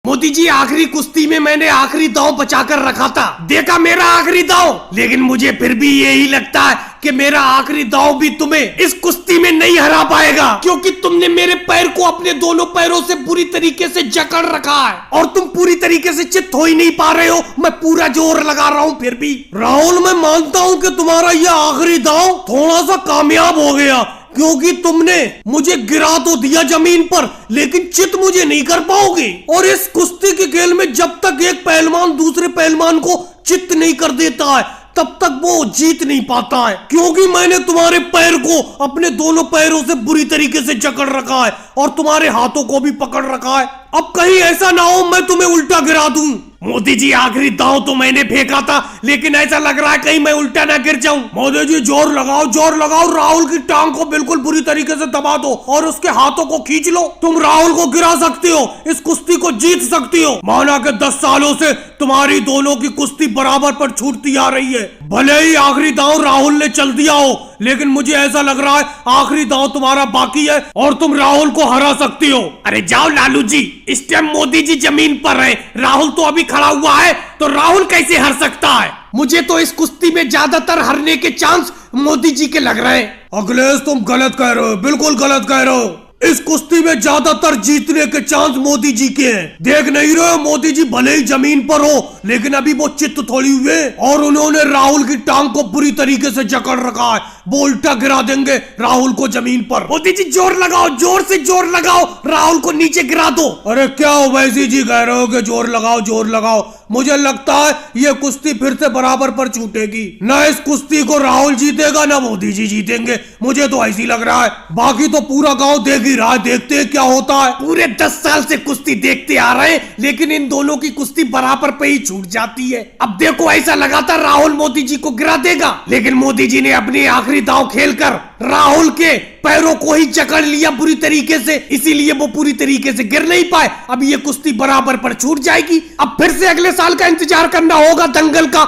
मोदी जी, आखिरी कुश्ती में मैंने आखिरी दांव बचाकर रखा था, देखा मेरा आखिरी दांव। लेकिन मुझे फिर भी यही लगता है कि मेरा आखिरी दांव भी तुम्हें इस कुश्ती में नहीं हरा पाएगा, क्योंकि तुमने मेरे पैर को अपने दोनों पैरों से बुरी तरीके से जकड़ रखा है और तुम पूरी तरीके से चित हो ही नहीं पा रहे हो। मैं पूरा जोर लगा रहा हूँ फिर भी। राहुल, मैं मानता हूँ कि तुम्हारा यह आखिरी दांव थोड़ा सा कामयाब हो गया, क्योंकि तुमने मुझे गिरा तो दिया जमीन पर, लेकिन चित मुझे नहीं कर पाओगे। और इस कुश्ती के खेल में जब तक एक पहलवान दूसरे पहलवान को चित नहीं कर देता है तब तक वो जीत नहीं पाता है, क्योंकि मैंने तुम्हारे पैर को अपने दोनों पैरों से बुरी तरीके से जकड़ रखा है और तुम्हारे हाथों को भी पकड़ रखा है। अब कहीं ऐसा ना हो मैं तुम्हें उल्टा गिरा दूं। मोदी जी, आखिरी दांव तो मैंने फेंका था, लेकिन ऐसा लग रहा है कहीं मैं उल्टा ना गिर जाऊं। मोदी जी, जोर लगाओ, राहुल की टांग को बिल्कुल बुरी तरीके से दबा दो और उसके हाथों को खींच लो। तुम राहुल को गिरा सकती हो, इस कुश्ती को जीत सकती हो। माना कि 10 सालों से तुम्हारी दोनों की कुश्ती बराबर पर छूटती आ रही है। भले ही आखिरी दांव राहुल ने चल दिया हो, लेकिन मुझे ऐसा लग रहा है आखिरी दांव तुम्हारा बाकी है और तुम राहुल को हरा सकती हो। अरे जाओ लालू जी, इस टाइम मोदी जी जमीन पर है, राहुल तो अभी खड़ा हुआ है, तो राहुल कैसे हर सकता है? मुझे तो इस कुश्ती में ज्यादातर हारने के चांस मोदी जी के लग रहे हैं। अखिलेश, तुम गलत कह रहे हो, बिल्कुल गलत कह रहे हो। इस कुश्ती में ज्यादातर जीतने के चांस मोदी जी के हैं। देख नहीं रहे हो, मोदी जी भले ही जमीन पर हो, लेकिन अभी वो चित्त थोड़ी हुए और उन्होंने राहुल की टांग को बुरी तरीके से जकड़ रखा है। वो उल्टा गिरा देंगे राहुल को जमीन पर। मोदी जी, जोर लगाओ, जोर से जोर लगाओ, राहुल को नीचे गिरा दो। अरे क्या ओवैसी जी कह रहे हो कि जोर लगाओ? मुझे लगता है ये कुश्ती फिर से बराबर पर छूटेगी। न इस कुश्ती को राहुल जीतेगा न मोदी जी जीतेंगे, मुझे तो ऐसी लग रहा है। बाकी तो पूरा गांव देख ही रहा है, देखते हैं क्या होता है। पूरे 10 साल से कुश्ती देखते आ रहे हैं, लेकिन इन दोनों की कुश्ती बराबर पे ही छूट जाती है। अब देखो, ऐसा लगा था राहुल मोदी जी को गिरा देगा, लेकिन मोदी जी ने अपनी आखिरी दांव खेलकर राहुल के पैरों को ही जकड़ लिया बुरी तरीके से, इसीलिए वो पूरी तरीके से गिर नहीं पाए। अब ये कुश्ती बराबर पर छूट जाएगी। अब फिर से अगले साल का इंतजार करना होगा दंगल का।